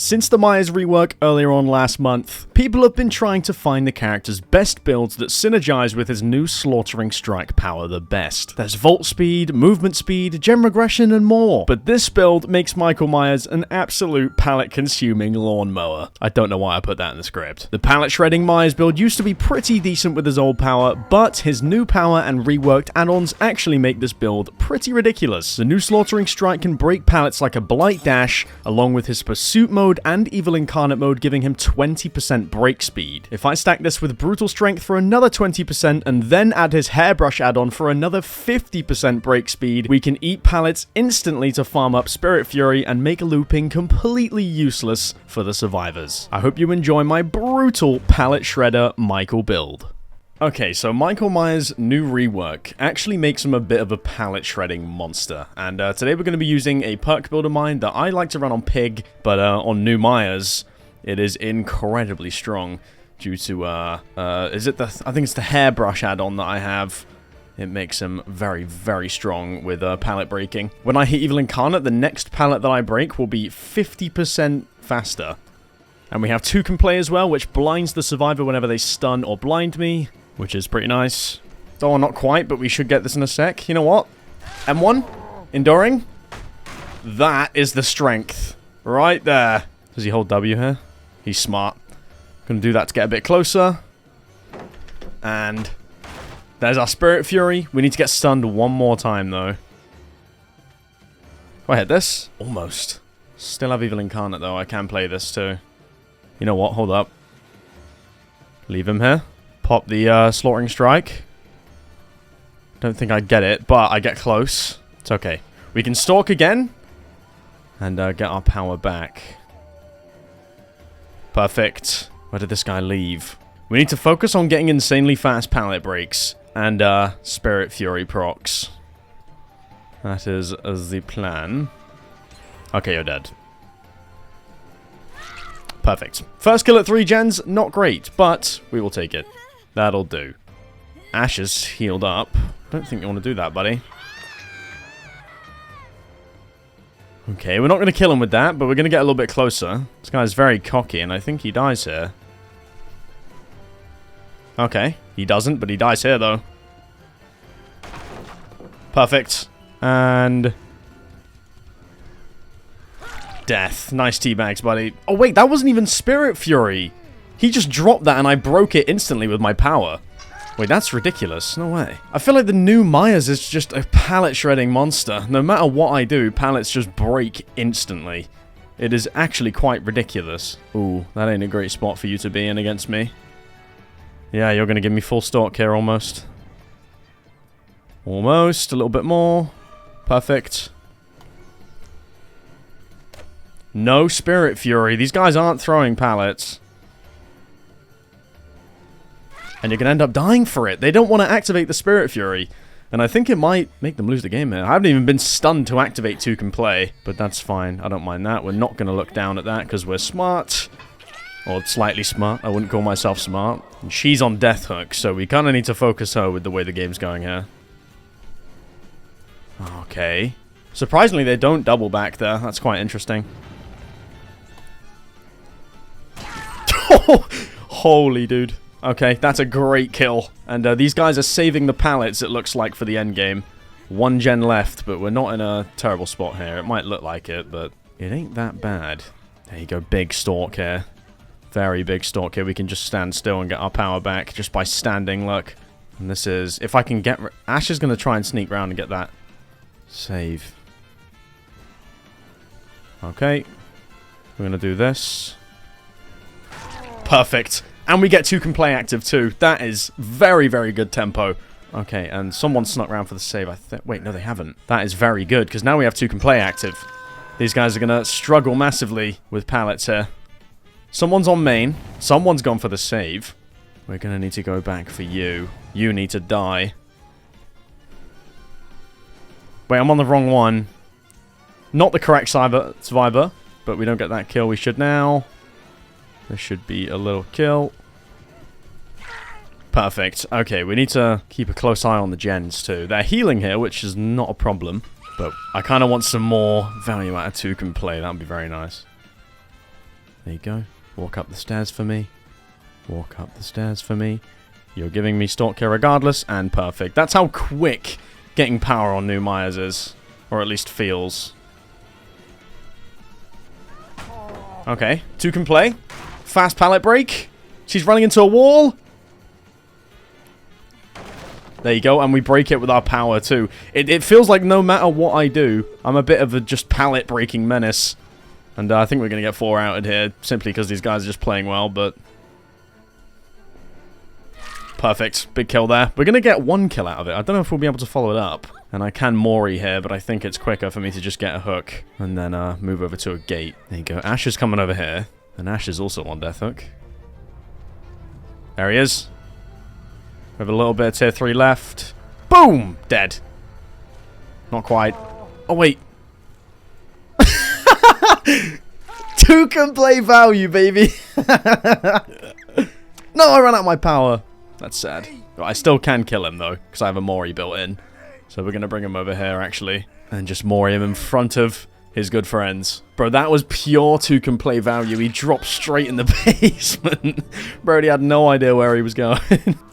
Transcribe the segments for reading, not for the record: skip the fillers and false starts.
Since the Myers rework earlier on last month, people have been trying to find the character's best builds that synergize with his new Slaughtering Strike power the best. There's Volt Speed, Movement Speed, Gem Regression, and more. But this build makes Michael Myers an absolute pallet-consuming lawnmower. I don't know why I put that in the script. The pallet shredding Myers build used to be pretty decent with his old power, but his new power and reworked add-ons actually make this build pretty ridiculous. The new Slaughtering Strike can break pallets like a Blight Dash, along with his Pursuit mode and Evil Incarnate mode giving him 20% break speed. If I stack this with Brutal Strength for another 20% and then add his Hairbrush add-on for another 50% break speed, we can eat pallets instantly to farm up Spirit Fury and make looping completely useless for the survivors. I hope you enjoy my brutal pallet shredder Michael build. Okay, so Michael Myers' new rework actually makes him a bit of a pallet shredding monster, and today we're going to be using a perk build of mine that I like to run on Pig, but on new Myers, it is incredibly strong due to, I think it's the Hairbrush add-on that I have. It makes him very, very strong with pallet breaking. When I hit Evil Incarnate, the next pallet that I break will be 50% faster. And we have 2 can play as well, which blinds the survivor whenever they stun or blind me, which is pretty nice. Oh, not quite, but we should get this in a sec. You know what? M1? Enduring? That is the strength. Right there. Does he hold W here? He's smart. Gonna do that to get a bit closer. And there's our Spirit Fury. We need to get stunned one more time, though. Do I hit this? Almost. Still have Evil Incarnate, though. I can play this, too. You know what? Hold up. Leave him here. Pop the Slaughtering Strike. Don't think I get it, but I get close. It's okay. We can stalk again. And get our power back. Perfect. Where did this guy leave? We need to focus on getting insanely fast pallet breaks. And Spirit Fury procs. That is the plan. Okay, you're dead. Perfect. First kill at 3 gens, not great, but we will take it. That'll do. Ash is healed up. Don't think you want to do that, buddy. Okay, we're not going to kill him with that, but we're going to get a little bit closer. This guy's very cocky, and I think he dies here. Okay, he doesn't, but he dies here, though. Perfect. And death. Nice teabags, buddy. Oh, wait, that wasn't even Spirit Fury. He just dropped that and I broke it instantly with my power. Wait, that's ridiculous. No way. I feel like the new Myers is just a pallet shredding monster. No matter what I do, pallets just break instantly. It is actually quite ridiculous. Ooh, that ain't a great spot for you to be in against me. Yeah, you're going to give me full stalk here almost. Almost. A little bit more. Perfect. No Spirit Fury. These guys aren't throwing pallets. And you're going to end up dying for it. They don't want to activate the Spirit Fury. And I think it might make them lose the game here. I haven't even been stunned to activate 2 can play. But that's fine. I don't mind that. We're not going to look down at that because we're smart. Or slightly smart. I wouldn't call myself smart. And she's on Death Hook, so we kind of need to focus her with the way the game's going here. Okay. Surprisingly, they don't double back there. That's quite interesting. Holy dude. Okay, that's a great kill. And these guys are saving the pallets, it looks like, for the end game. 1 gen left, but we're not in a terrible spot here. It might look like it, but it ain't that bad. There you go, big stalk here. Very big stalk here. We can just stand still and get our power back just by standing, look. And this is... If I can get... Ash is going to try and sneak around and get that save. Okay. We're going to do this. Perfect. And we get 2 can play active too. That is very, very good tempo. Okay, and someone snuck around for the save. Wait, no, they haven't. That is very good, because now we have 2 can play active. These guys are going to struggle massively with pallets here. Someone's on main. Someone's gone for the save. We're going to need to go back for you. You need to die. Wait, I'm on the wrong one. Not the correct survivor, but we don't get that kill. We should now. There should be a little kill. Perfect. Okay, we need to keep a close eye on the gens too. They're healing here, which is not a problem. But I kind of want some more value out of 2 can play. That would be very nice. There you go. Walk up the stairs for me. Walk up the stairs for me. You're giving me stalk here regardless, and perfect. That's how quick getting power on new Myers is. Or at least feels. Okay, 2 can play. Fast pallet break. She's running into a wall. There you go, and we break it with our power too. It feels like no matter what I do, I'm a bit of a just pallet breaking menace. And I think we're going to get 4 outed here, simply because these guys are just playing well, but... Perfect. Big kill there. We're going to get 1 kill out of it. I don't know if we'll be able to follow it up. And I can Mori here, but I think it's quicker for me to just get a hook and then move over to a gate. There you go. Ash is coming over here. And Ash is also on death hook. There he is. We have a little bit of tier 3 left. Boom! Dead. Not quite. Oh, wait. 2 can play value, baby. No, I ran out of my power. That's sad. I still can kill him, though, because I have a Mori built in. So we're going to bring him over here, actually. And just Mori him in front of his good friends. Bro, that was pure 2 can play value. He dropped straight in the basement. Brody had no idea where he was going.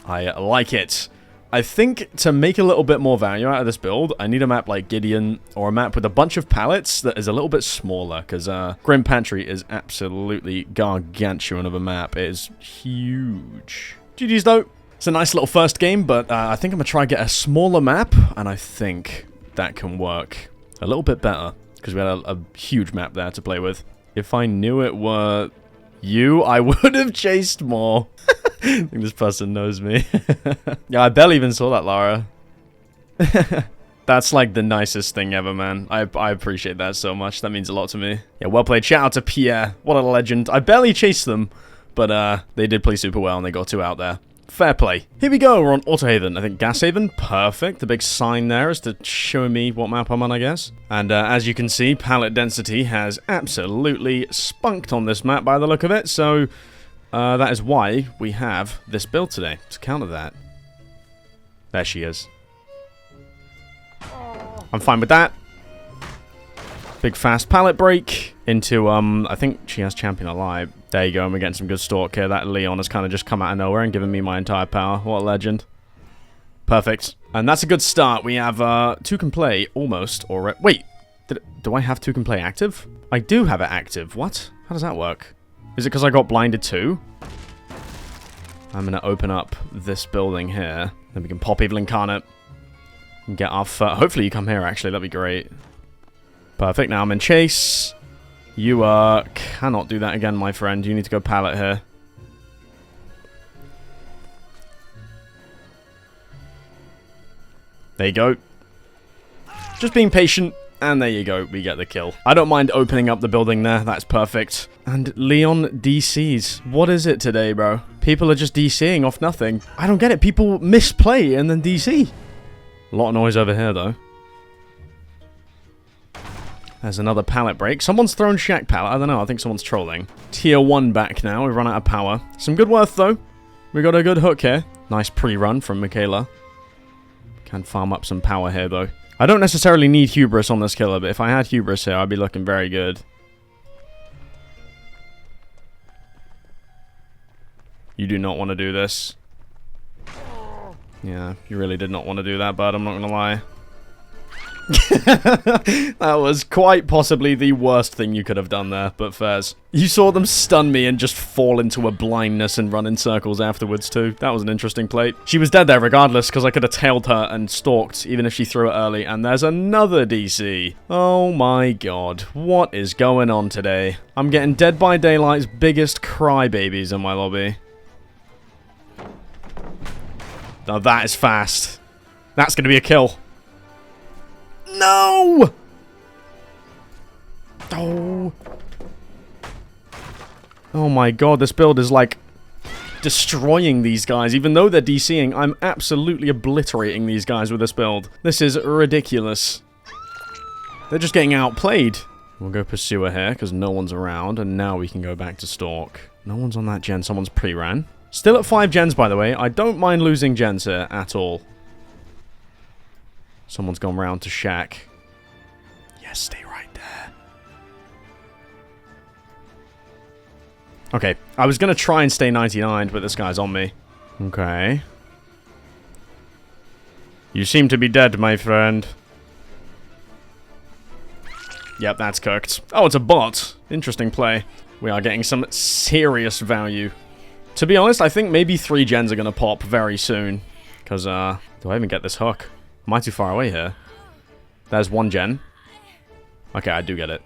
I like it. I think to make a little bit more value out of this build, I need a map like Gideon or a map with a bunch of pallets that is a little bit smaller, because Grim Pantry is absolutely gargantuan of a map. It is huge. GG's though. It's a nice little first game, but I think I'm going to try and get a smaller map, and I think that can work a little bit better, because we had a huge map there to play with. If I knew it were you, I would have chased more. I think this person knows me. Yeah, I barely even saw that, Lara. That's like the nicest thing ever, man. I appreciate that so much. That means a lot to me. Yeah, well played. Shout out to Pierre. What a legend. I barely chased them, but they did play super well, and they got 2 out there. Fair play. Here we go. We're on Autohaven. I think Gashaven. Perfect. The big sign there is to show me what map I'm on, I guess. And as you can see, pallet density has absolutely spunked on this map by the look of it. So that is why we have this build today, to counter that. There she is. I'm fine with that. Big fast pallet break into, I think she has champion alive. There you go, and we're getting some good stalk here. That Leon has kind of just come out of nowhere and given me my entire power. What a legend. Perfect. And that's a good start. We have 2 can play almost already. Wait, do I have 2 can play active? I do have it active. What? How does that work? Is it because I got blinded too? I'm going to open up this building here. Then we can pop Evil Incarnate. And get our hopefully you come here, actually. That'd be great. Perfect. Now I'm in chase. You cannot do that again, my friend. You need to go pallet here. There you go. Just being patient. And there you go, we get the kill. I don't mind opening up the building there, that's perfect. And Leon DCs. What is it today, bro? People are just DCing off nothing. I don't get it, people misplay and then DC. A lot of noise over here, though. There's another pallet break. Someone's thrown Shack pallet, I don't know, I think someone's trolling. Tier 1 back now, we've run out of power. Some good worth, though. We got a good hook here. Nice pre-run from Michaela. Can farm up some power here, though. I don't necessarily need hubris on this killer, but if I had hubris here, I'd be looking very good. You do not want to do this. Yeah, you really did not want to do that, bud, I'm not going to lie. That was quite possibly the worst thing you could have done there, but fairs. You saw them stun me and just fall into a blindness and run in circles afterwards too. That was an interesting play. She was dead there regardless, because I could have tailed her and stalked, even if she threw it early. And there's another DC. Oh my god. What is going on today? I'm getting Dead by Daylight's biggest crybabies in my lobby. Now that is fast. That's going to be a kill. No! Oh. Oh my god, this build is like destroying these guys. Even though they're DCing, I'm absolutely obliterating these guys with this build. This is ridiculous. They're just getting outplayed. We'll go Pursuer here, because no one's around, and now we can go back to Stalk. No one's on that gen, someone's pre-ran. Still at 5 gens, by the way. I don't mind losing gens here at all. Someone's gone round to Shack. Yes, stay right there. Okay, I was going to try and stay 99, but this guy's on me. Okay. You seem to be dead, my friend. Yep, that's cooked. Oh, it's a bot. Interesting play. We are getting some serious value. To be honest, I think maybe 3 gens are going to pop very soon. Because, do I even get this hook? Am I too far away here? There's 1 gen. Okay, I do get it.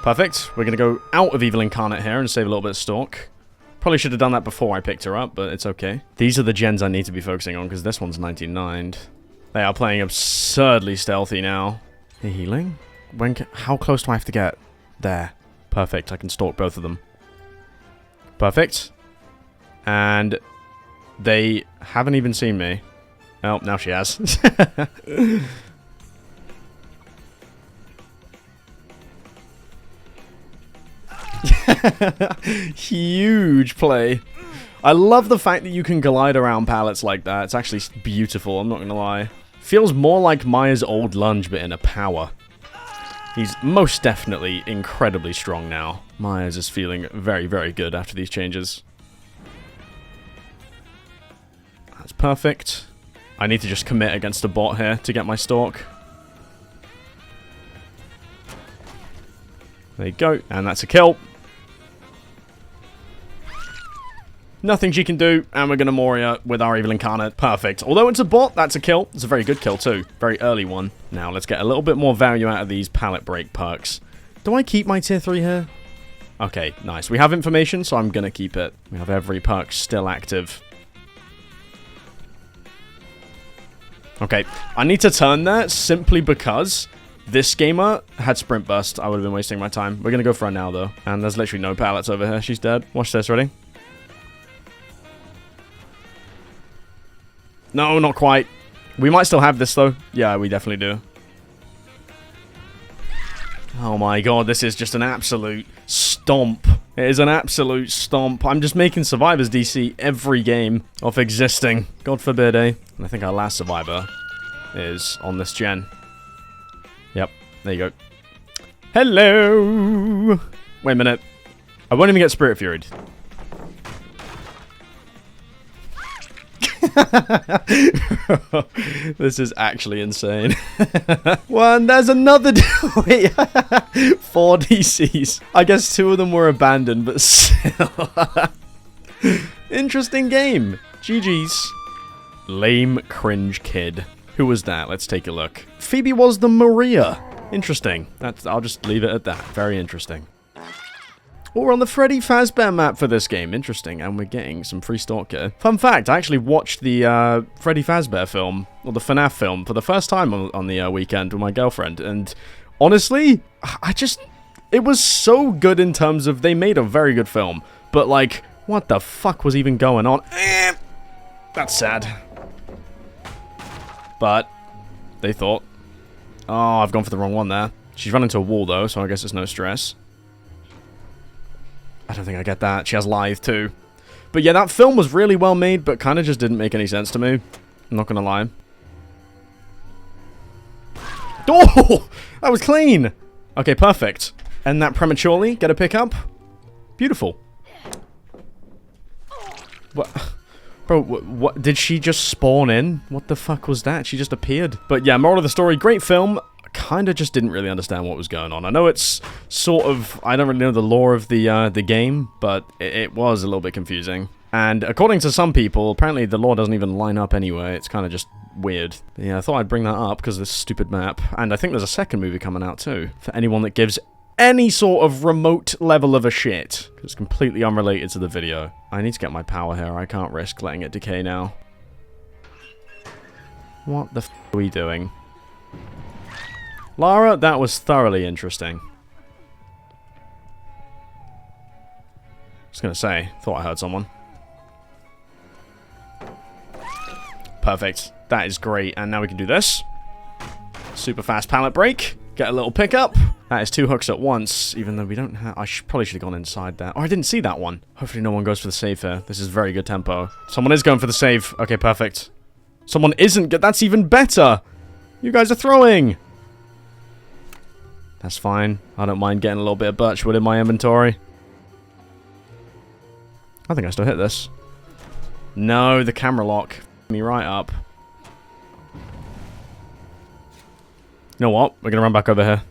Perfect. We're going to go out of Evil Incarnate here and save a little bit of stock. Probably should have done that before I picked her up, but it's okay. These are the gens I need to be focusing on, because this one's 99'd. They are playing absurdly stealthy now. The healing? How close do I have to get? There. Perfect. I can stalk both of them. Perfect. And they haven't even seen me. Oh, now she has. Huge play. I love the fact that you can glide around pallets like that. It's actually beautiful, I'm not gonna lie. Feels more like Maya's old lunge, but in a power. He's most definitely incredibly strong now. Maya's is feeling very, very good after these changes. That's perfect. I need to just commit against a bot here to get my stalk. There you go, and that's a kill. Nothing she can do, and we're going to Moria with our Evil Incarnate. Perfect. Although it's a bot, that's a kill. It's a very good kill, too. Very early one. Now, let's get a little bit more value out of these pallet break perks. Do I keep my tier 3 here? Okay, nice. We have information, so I'm going to keep it. We have every perk still active. Okay, I need to turn that simply because this gamer had sprint burst. I would have been wasting my time. We're going to go for her now, though. And there's literally no pallets over here. She's dead. Watch this. Ready? No, not quite. We might still have this, though. Yeah, we definitely do. Oh my god, this is just an absolute stomp. It is an absolute stomp. I'm just making Survivors DC every game off existing. God forbid, eh? And I think our last Survivor is on this gen. Yep, there you go. Hello! Wait a minute. I won't even get Spirit Furied. This is actually insane. One, there's another. Wait, 4 DCs. I guess 2 of them were abandoned, but still. Interesting game. GG's. Lame cringe kid. Who was that? Let's take a look. Phoebe was the Maria. Interesting. I'll just leave it at that. Very interesting. Oh, we're on the Freddy Fazbear map for this game. Interesting. And we're getting some free Stalker. Fun fact, I actually watched the Freddy Fazbear film, or the FNAF film, for the first time on the weekend with my girlfriend. And honestly, it was so good in terms of they made a very good film. But like, what the fuck was even going on? That's sad. But they thought, oh, I've gone for the wrong one there. She's run into a wall though, so I guess it's no stress. I don't think I get that. She has Lithe too. But yeah, that film was really well made, but kind of just didn't make any sense to me. I'm not gonna lie. Oh! That was clean! Okay, perfect. End that prematurely. Get a pickup. Beautiful. What? Bro, what? Did she just spawn in? What the fuck was that? She just appeared. But yeah, moral of the story, great film. Kind of just didn't really understand what was going on. I know it's sort of, I don't really know the lore of the game, but it was a little bit confusing. And according to some people, apparently the lore doesn't even line up anyway. It's kind of just weird. But yeah, I thought I'd bring that up because of this stupid map. And I think there's a second movie coming out too, for anyone that gives any sort of remote level of a shit. It's completely unrelated to the video. I need to get my power here. I can't risk letting it decay now. What the f are we doing? Lara, that was thoroughly interesting. Just gonna say, thought I heard someone. Perfect. That is great. And now we can do this. Super fast pallet break. Get a little pickup. That is 2 hooks at once, even though we don't have... I probably should have gone inside that. Oh, I didn't see that one. Hopefully no one goes for the save here. This is very good tempo. Someone is going for the save. Okay, perfect. Someone isn't. That's even better. You guys are throwing. That's fine. I don't mind getting a little bit of birchwood in my inventory. I think I still hit this. No, the camera lock. Me right up. You know what? We're gonna run back over here.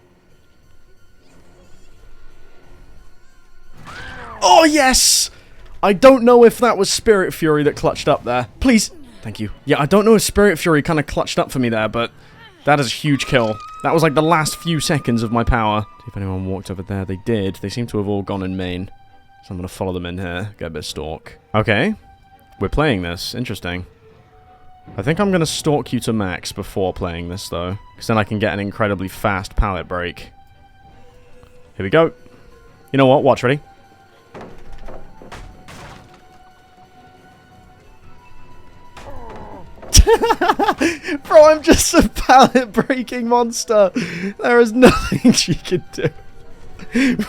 Oh, yes! I don't know if that was Spirit Fury that clutched up there. Please. Thank you. Yeah, I don't know if Spirit Fury kind of clutched up for me there, but that is a huge kill. That was like the last few seconds of my power. See if anyone walked over there. They did. They seem to have all gone in main. So I'm going to follow them in here. Get a bit of stalk. Okay. We're playing this. Interesting. I think I'm going to stalk you to max before playing this, though. Because then I can get an incredibly fast pallet break. Here we go. You know what? Watch. Ready? Bro, I'm just a pallet breaking monster. There is nothing she can do.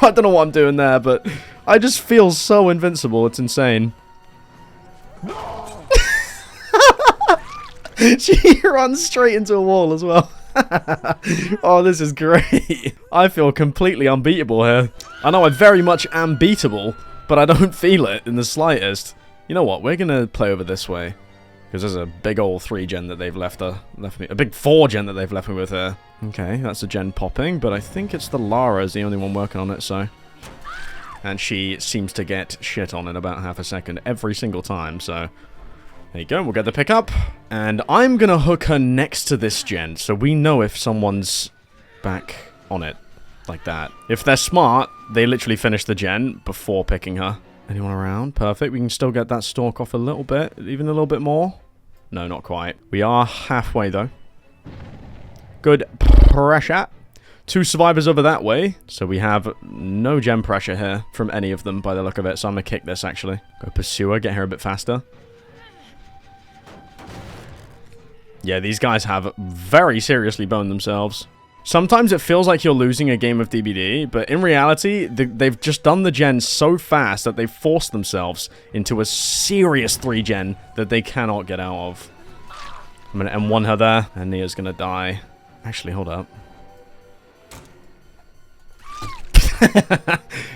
I don't know what I'm doing there, but I just feel so invincible. It's insane. She runs straight into a wall as well. Oh, this is great. I feel completely unbeatable here. I know I very much am beatable, but I don't feel it in the slightest. You know what? We're going to play over this way. Because there's a big old 3-gen that they've left me. A big 4-gen that they've left me with here. Okay, that's a gen popping, but I think it's the Lara is the only one working on it, so. And she seems to get shit on in about half a second every single time, so. There you go, we'll get the pickup. And I'm gonna hook her next to this gen, so we know if someone's back on it. Like that. If they're smart, they literally finish the gen before picking her. Anyone around? Perfect. We can still get that stalk off a little bit. Even a little bit more. No, not quite. We are halfway, though. Good pressure. 2 survivors over that way. So we have no gem pressure here from any of them by the look of it. So I'm going to kick this, actually. Go Pursuer. Get here a bit faster. Yeah, these guys have very seriously boned themselves. Sometimes it feels like you're losing a game of DBD, but in reality, they've just done the gen so fast that they've forced themselves into a serious 3-gen that they cannot get out of. I'm going to M1 her there, and Nia's going to die. Actually, hold up.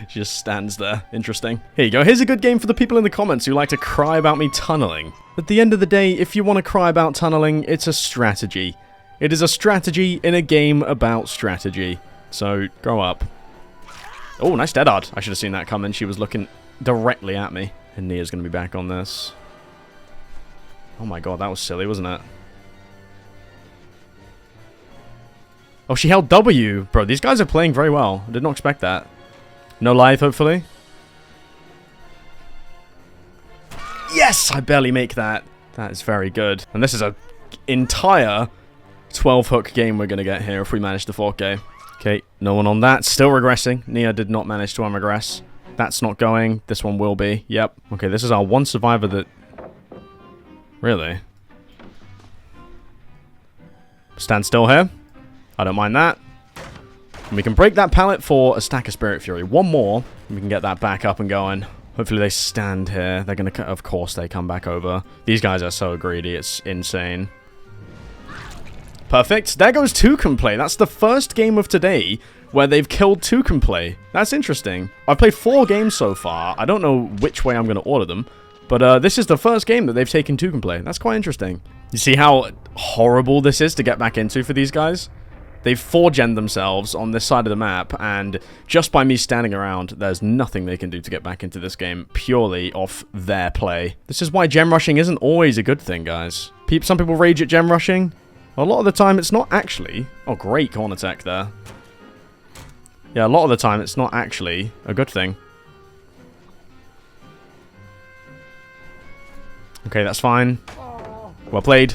She just stands there. Interesting. Here you go. Here's a good game for the people in the comments who like to cry about me tunneling. At the end of the day, if you want to cry about tunneling, it's a strategy. It is a strategy in a game about strategy. So, grow up. Oh, nice dead art. I should have seen that coming. She was looking directly at me. And Nia's going to be back on this. Oh my god, that was silly, wasn't it? Oh, she held W. Bro, these guys are playing very well. I did not expect that. No life, hopefully. Yes! I barely make that. That is very good. And this is an entire 12-hook game we're going to get here if we manage to 4K. Okay, no one on that. Still regressing. Nia did not manage to unregress. That's not going. This one will be. Yep. Okay, this is our one survivor that... Really? Stand still here. I don't mind that. And we can break that pallet for a stack of Spirit Fury. One more, and we can get that back up and going. Hopefully they stand here. They're going to... Of course they come back over. These guys are so greedy. It's insane. Perfect. There goes Toucan Play. That's the first game of today where they've killed Toucan Play. That's interesting. I've played 4 games so far. I don't know which way I'm going to order them. But this is the first game that they've taken Toucan Play. That's quite interesting. You see how horrible this is to get back into for these guys? They've 4-gen'd themselves on this side of the map, and just by me standing around, there's nothing they can do to get back into this game purely off their play. This is why gem rushing isn't always a good thing, guys. Some people rage at gem rushing. A lot of the time, it's not actually... Oh, great corner tech there. Yeah, a lot of the time, it's not actually a good thing. Okay, that's fine. Well played.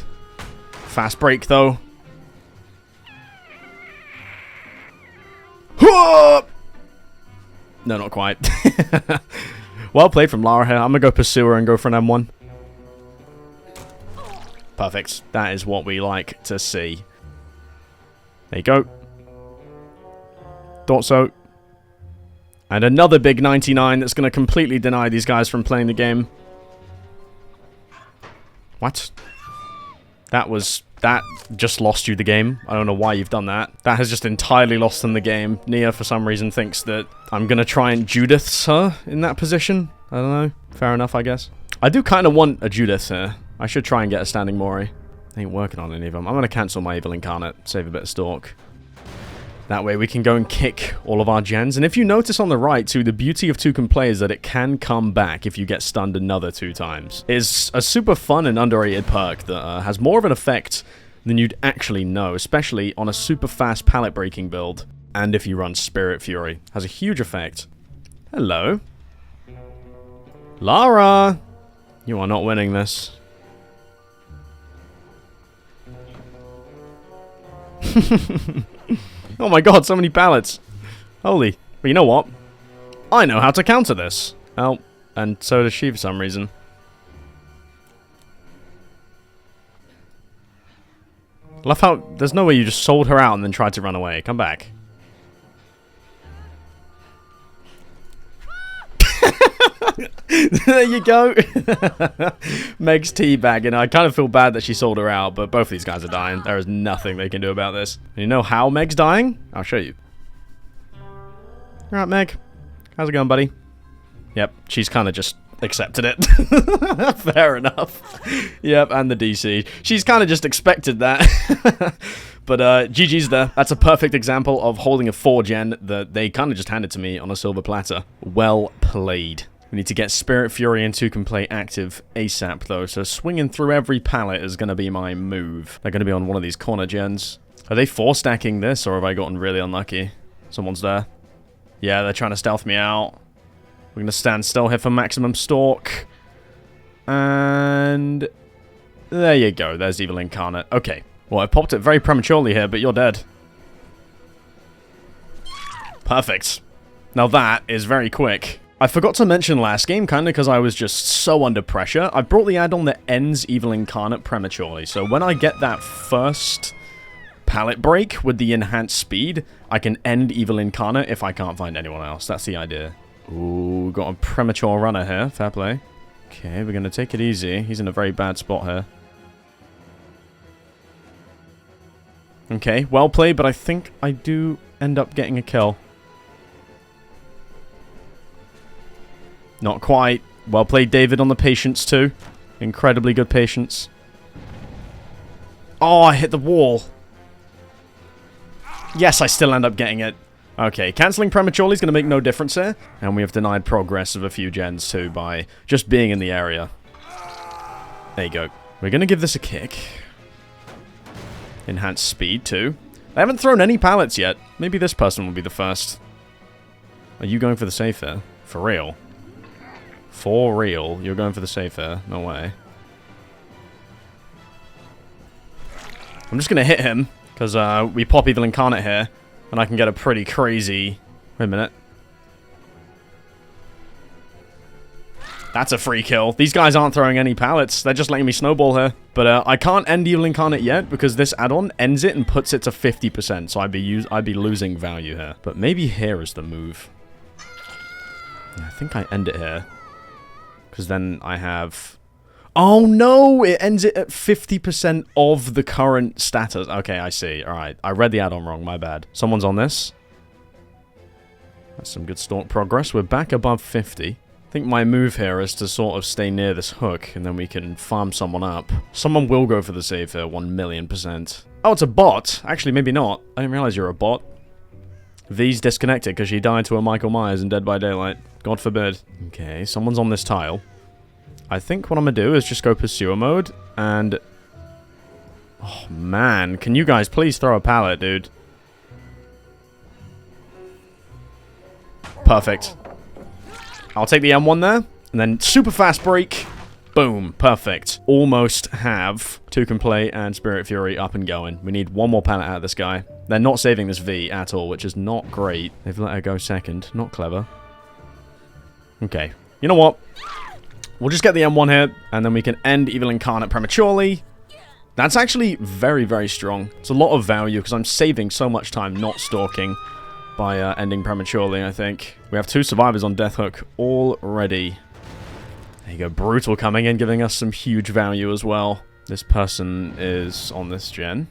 Fast break, though. No, not quite. Well played from Lara here. I'm going to go Pursuer and go for an M1. Perfect. That is what we like to see. There you go. Thought so. And another big 99 that's going to completely deny these guys from playing the game. What? That just lost you the game. I don't know why you've done that. That has just entirely lost them the game. Nia, for some reason, thinks that I'm going to try and Judith's her in that position. I don't know. Fair enough, I guess. I do kind of want a Judith here. I should try and get a standing Mori. Ain't working on any of them. I'm going to cancel my Evil Incarnate, save a bit of stalk. That way we can go and kick all of our gens. And if you notice on the right, too, the beauty of Toucan Play is that it can come back if you get stunned another 2 times. It's a super fun and underrated perk that has more of an effect than you'd actually know, especially on a super fast pallet breaking build. And if you run Spirit Fury, has a huge effect. Hello. Lara! You are not winning this. Oh my god, so many pallets. Holy. But you know what? I know how to counter this. Oh, and so does she for some reason. Love how there's no way you just sold her out and then tried to run away. Come back. There you go. Meg's teabagging. I kind of feel bad that she sold her out, but both of these guys are dying. There is nothing they can do about this. And you know how Meg's dying? I'll show you. Alright, Meg. How's it going, buddy? Yep, she's kind of just accepted it. Fair enough. Yep, and the DC. She's kind of just expected that. But GG's there. That's a perfect example of holding a 4-gen that they kind of just handed to me on a silver platter. Well played. We need to get Spirit Fury and Toucan Play active ASAP, though, so swinging through every pallet is going to be my move. They're going to be on one of these corner gens. Are they 4-stacking this, or have I gotten really unlucky? Someone's there. Yeah, they're trying to stealth me out. We're going to stand still here for maximum stalk. And there you go. There's Evil Incarnate. Okay. Well, I popped it very prematurely here, but you're dead. Perfect. Now that is very quick. I forgot to mention last game, kind of because I was just so under pressure. I brought the add-on that ends Evil Incarnate prematurely. So when I get that first pallet break with the enhanced speed, I can end Evil Incarnate if I can't find anyone else. That's the idea. Ooh, got a premature runner here. Fair play. Okay, we're going to take it easy. He's in a very bad spot here. Okay, well played, but I think I do end up getting a kill. Not quite. Well played, David, on the patience, too. Incredibly good patience. Oh, I hit the wall. Yes, I still end up getting it. Okay, cancelling prematurely is going to make no difference here. And we have denied progress of a few gens, too, by just being in the area. There you go. We're going to give this a kick. Enhanced speed, too. I haven't thrown any pallets yet. Maybe this person will be the first. Are you going for the safe here? For real? For real? You're going for the safe here? No way. I'm just going to hit him, because we pop Evil Incarnate here, and I can get a pretty crazy... Wait a minute. That's a free kill. These guys aren't throwing any pallets. They're just letting me snowball here. But I can't end Evil Incarnate yet, because this add-on ends it and puts it to 50%, so I'd be losing value here. But maybe here is the move. Yeah, I think I end it here. Because then I have... Oh no! It ends it at 50% of the current status. Okay, I see. Alright. I read the add-on wrong. My bad. Someone's on this. That's some good stalk progress. We're back above 50. I think my move here is to sort of stay near this hook, and then we can farm someone up. Someone will go for the save here, 1,000,000%. Oh, it's a bot! Actually, maybe not. I didn't realize you're a bot. V's disconnected because she died to a Michael Myers in Dead by Daylight. God forbid. Okay, someone's on this tile. I think what I'm going to do is just go Pursuer mode, and... Oh, man. Can you guys please throw a pallet, dude? Perfect. I'll take the M1 there, and then super fast break. Boom. Perfect. Almost have Toucan Play and Spirit Fury up and going. We need one more pallet out of this guy. They're not saving this V at all, which is not great. They've let her go second. Not clever. Okay. You know what? We'll just get the M1 here, and then we can end Evil Incarnate prematurely. That's actually very, very strong. It's a lot of value, because I'm saving so much time not stalking by ending prematurely, I think. We have 2 survivors on Death Hook already. There you go. Brutal coming in, giving us some huge value as well. This person is on this gen.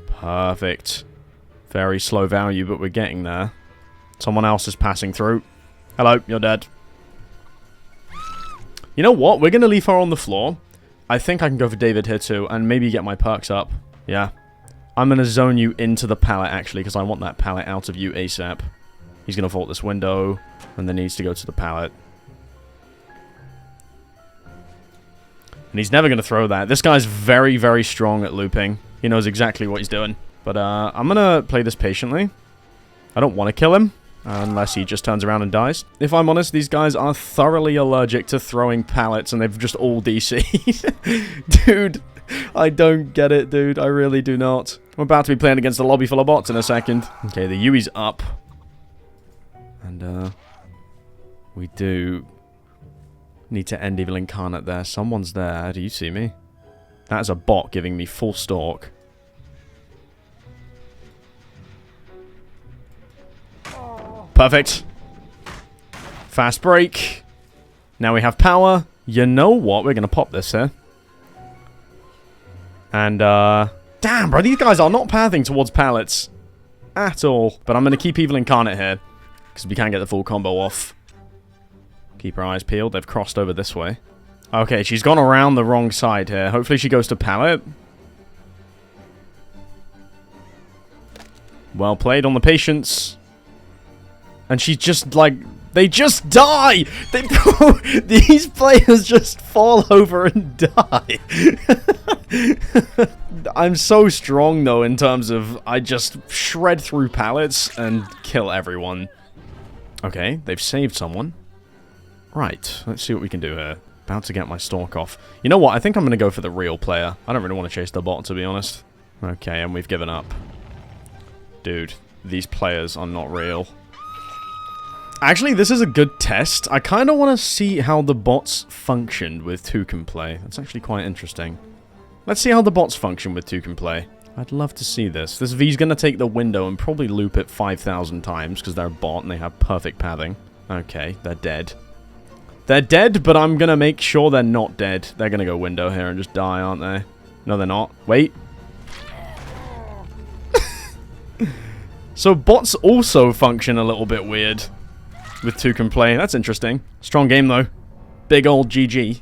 Perfect. Very slow value, but we're getting there. Someone else is passing through. Hello, you're dead. You know what? We're going to leave her on the floor. I think I can go for David here too, and maybe get my perks up. Yeah. I'm going to zone you into the pallet, actually, because I want that pallet out of you ASAP. He's going to vault this window, and then needs to go to the pallet. And he's never going to throw that. This guy's very, very strong at looping. He knows exactly what he's doing. But I'm going to play this patiently. I don't want to kill him, unless he just turns around and dies. If I'm honest, these guys are thoroughly allergic to throwing pallets, and they've just all DC'd. Dude, I don't get it, dude. I really do not. I'm about to be playing against a lobby full of bots in a second. Okay, the Yui's up. And, we do need to end Evil Incarnate there. Someone's there. Do you see me? That is a bot giving me full stalk. Perfect. Fast break. Now we have power. You know what? We're going to pop this here. And, damn, bro. These guys are not pathing towards pallets. At all. But I'm going to keep Evil Incarnate here. Because we can't get the full combo off. Keep her eyes peeled. They've crossed over this way. Okay, she's gone around the wrong side here. Hopefully she goes to pallet. Well played on the patience. And she's just like... They just die! These players just fall over and die. I'm so strong, though, in terms of... I just shred through pallets and kill everyone. Okay, they've saved someone. Right, let's see what we can do here. About to get my stalk off. You know what? I think I'm going to go for the real player. I don't really want to chase the bot, to be honest. Okay, and we've given up. Dude, these players are not real. Actually, this is a good test. I kind of want to see how the bots functioned with Two Can Play. That's actually quite interesting. Let's see how the bots function with Two Can Play. I'd love to see this. This V's going to take the window and probably loop it 5,000 times because they're a bot and they have perfect pathing. Okay, they're dead. They're dead, but I'm going to make sure they're not dead. They're going to go window here and just die, aren't they? No, they're not. Wait. So bots also function a little bit weird with Two Can Play. That's interesting. Strong game, though. Big old GG.